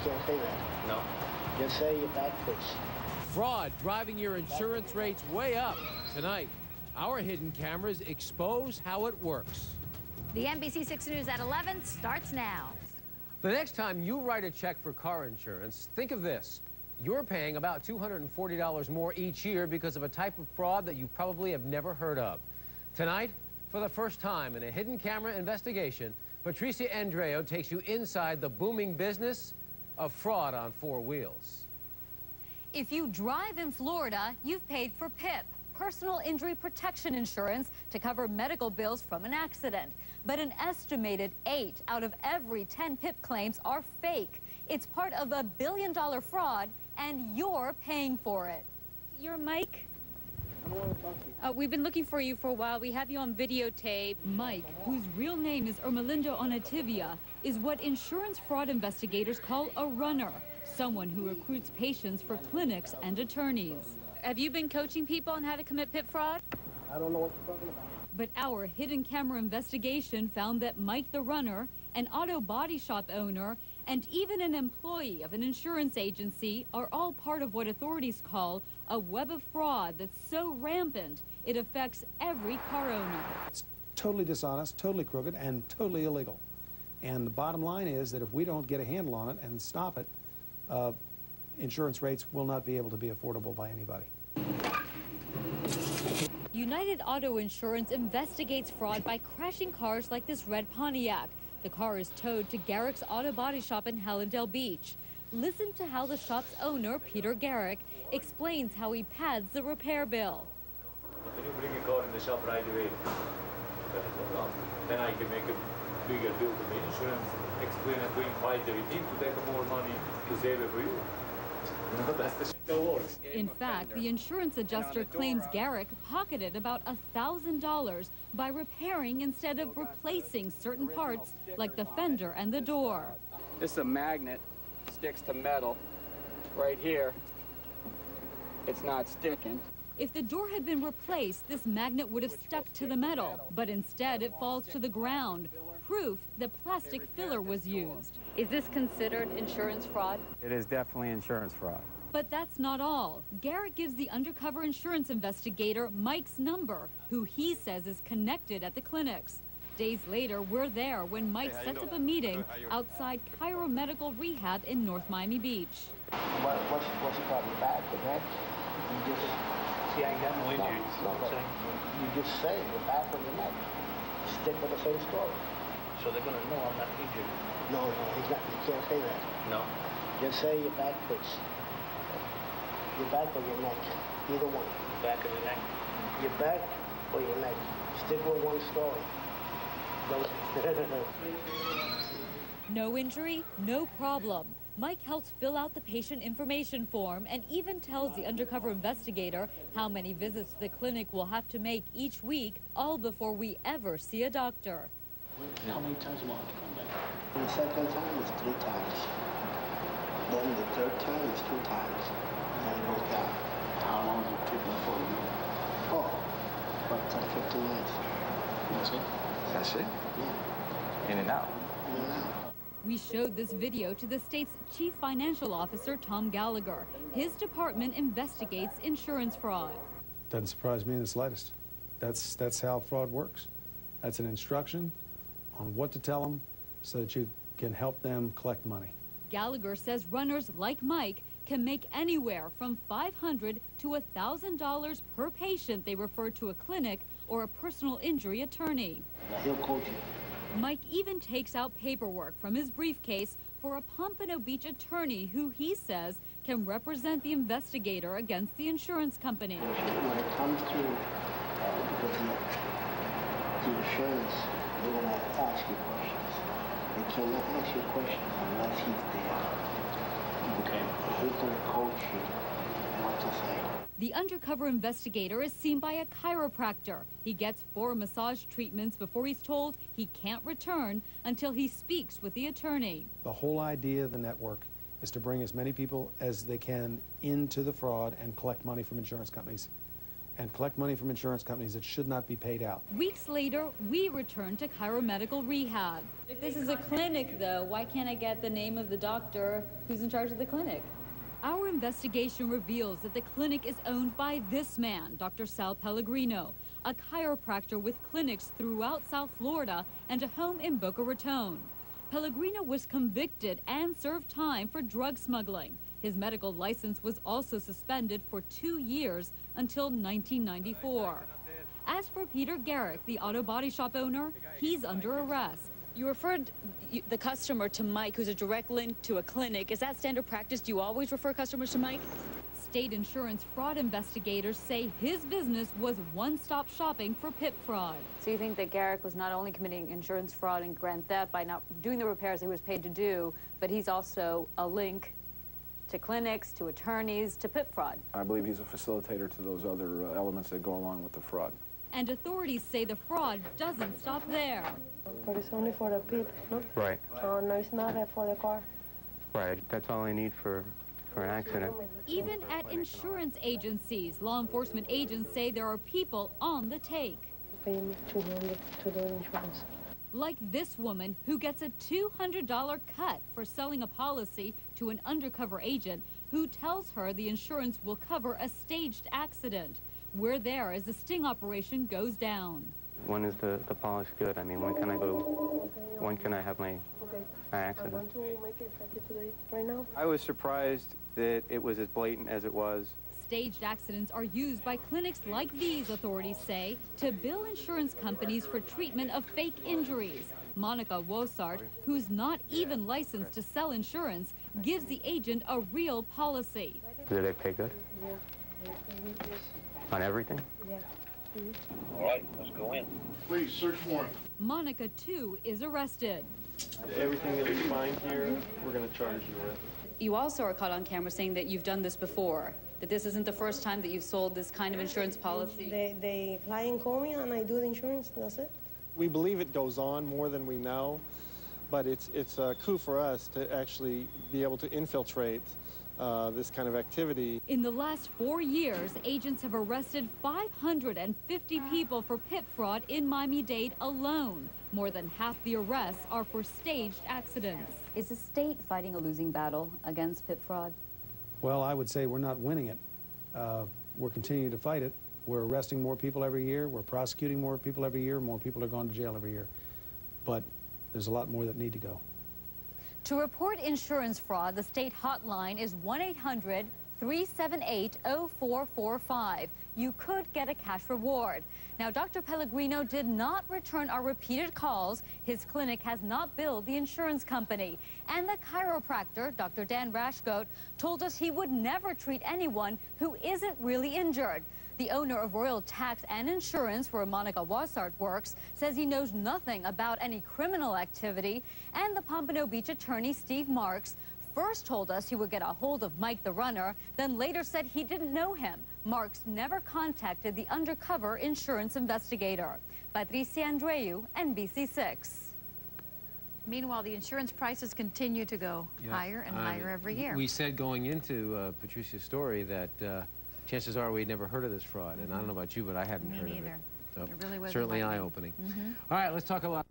can't say that. No. Just say your back fixed. Fraud driving your insurance rates way up. Tonight, our hidden cameras expose how it works. The NBC6 News at 11 starts now. The next time you write a check for car insurance, think of this. You're paying about $240 more each year because of a type of fraud that you probably have never heard of. Tonight, for the first time in a hidden camera investigation, Patricia Andreo takes you inside the booming business of fraud on four wheels. If you drive in Florida, you've paid for PIP, personal injury protection insurance, to cover medical bills from an accident. But an estimated 8 out of every 10 PIP claims are fake. It's part of a billion-dollar fraud, and you're paying for it. You're Mike? I don't want to talk to you. We've been looking for you for a while. We have you on videotape. Mike, whose real name is Ermelindo Onativia, is what insurance fraud investigators call a runner, someone who recruits patients for clinics and attorneys. Have you been coaching people on how to commit PIP fraud? I don't know what you're talking about. But our hidden camera investigation found that Mike the runner, an auto body shop owner, and even an employee of an insurance agency are all part of what authorities call a web of fraud that's so rampant it affects every car owner. It's totally dishonest, totally crooked, and totally illegal. And the bottom line is that if we don't get a handle on it and stop it, insurance rates will not be able to be affordable by anybody. United Auto Insurance investigates fraud by crashing cars like this red Pontiac. The car is towed to Garrick's Auto Body Shop in Hallandale Beach. Listen to how the shop's owner, Peter Garrick, explains how he pads the repair bill. When you bring a car in the shop right away, then I can make a bigger bill to the insurance, explain and to invite everything to take more money to save it for you. That's the shit that works. In fact, the insurance adjuster claims Garrick pocketed about $1,000 by repairing instead of replacing certain parts like the fender and the door. This is a magnet, sticks to metal right here. It's not sticking. If the door had been replaced, this magnet would have stuck to the metal, but instead it falls to the ground, proof that plastic filler was used. Is this considered insurance fraud? It is definitely insurance fraud. But that's not all. Garrett gives the undercover insurance investigator Mike's number, who he says is connected at the clinics. Days later, we're there when Mike sets up a meeting outside Cairo Medical Rehab in North Miami Beach. What's the problem? Back, the neck? You just... See, I got no injuries. No, you just say the back or the neck. Stick with the same story. So they're going to know I'm not injured. No, he's not. You can't say that. No. Just say your back fixed. Your back or your neck. Either one. Back of the neck. Your back or your neck. Stick with one story. No injury, no problem. Mike helps fill out the patient information form and even tells the undercover investigator how many visits the clinic will have to make each week, all before we ever see a doctor. How many times will I have to come back? The second time is 3 times. Then the third time is 2 times. And it goes down. How long is the treatment for you? Oh, about 10, 15 minutes. That's it? That's it? Yeah. In and out? In and out. We showed this video to the state's chief financial officer, Tom Gallagher. His department investigates insurance fraud. Doesn't surprise me in the slightest. That's how fraud works. That's an instruction on what to tell them so that you can help them collect money. Gallagher says runners like Mike can make anywhere from $500 to $1,000 per patient they refer to a clinic or a personal injury attorney. He'll coach you. Mike even takes out paperwork from his briefcase for a Pompano Beach attorney who he says can represent the investigator against the insurance company. When it comes to the insurance, they're going to ask you questions. They cannot ask you questions unless he's there. Okay. He's going to coach you what to say. The undercover investigator is seen by a chiropractor. He gets 4 massage treatments before he's told he can't return until he speaks with the attorney. The whole idea of the network is to bring as many people as they can into the fraud and collect money from insurance companies. and collect money from insurance companies that should not be paid out. Weeks later, we return to chiromedical rehab. If this is a clinic, though, why can't I get the name of the doctor who's in charge of the clinic? Our investigation reveals that the clinic is owned by this man, Dr. Sal Pellegrino, a chiropractor with clinics throughout South Florida and a home in Boca Raton. Pellegrino was convicted and served time for drug smuggling. His medical license was also suspended for 2 years until 1994. As for Peter Garrick, the auto body shop owner, he's under arrest. You referred the customer to Mike, who's a direct link to a clinic. Is that standard practice? Do you always refer customers to Mike? State insurance fraud investigators say his business was one-stop shopping for PIP fraud. So you think that Garrick was not only committing insurance fraud and grand theft by not doing the repairs he was paid to do, but he's also a link to clinics, to attorneys, to PIP fraud? I believe he's a facilitator to those other elements that go along with the fraud. And authorities say the fraud doesn't stop there. But it's only for the PIP, no? Right. No, it's not for the car. Right. That's all I need for an accident. Even at insurance agencies, law enforcement agents say there are people on the take. Pay me $200 to the insurance. Like this woman who gets a $200 cut for selling a policy to an undercover agent who tells her the insurance will cover a staged accident. We're there as the sting operation goes down. When is the policy good? I mean, when can I go, when can I have my accident? I want to make it effective today, right now. I was surprised that it was as blatant as it was. Staged accidents are used by clinics like these, authorities say, to bill insurance companies for treatment of fake injuries. Monica Wossart, who's not even licensed to sell insurance, gives the agent a real policy. Do they pay good? Yeah. On everything? Yeah. All right, let's go in. Please, search warrant. Monica, too, is arrested. Everything that we find here, we're going to charge you with. You also are caught on camera saying that you've done this before, that this isn't the first time that you've sold this kind of insurance policy. The client call me and I do the insurance, that's it. We believe it goes on more than we know, but it's a coup for us to actually be able to infiltrate this kind of activity. In the last 4 years, agents have arrested 550 people for PIP fraud in Miami-Dade alone. More than half the arrests are for staged accidents. Is the state fighting a losing battle against PIP fraud? Well, I would say we're not winning it. We're continuing to fight it. We're arresting more people every year. We're prosecuting more people every year. More people are going to jail every year. But there's a lot more that need to go. To report insurance fraud, the state hotline is 1-800-378-0445. You could get a cash reward. Now, Dr. Pellegrino did not return our repeated calls. His clinic has not billed the insurance company. And the chiropractor, Dr. Dan Rashgoat, told us he would never treat anyone who isn't really injured. The owner of Royal Tax and Insurance, where Monica Wossart works, says he knows nothing about any criminal activity. And the Pompano Beach attorney, Steve Marks, first told us he would get a hold of Mike the runner, then later said he didn't know him. Marks never contacted the undercover insurance investigator. Patricia Andreu, NBC6. Meanwhile, the insurance prices continue to go higher and higher every year. We said going into Patricia's story that chances are we'd never heard of this fraud, and I don't know about you, but I hadn't heard of it. Me neither. So it really was certainly eye-opening. Mm-hmm. All right, let's talk about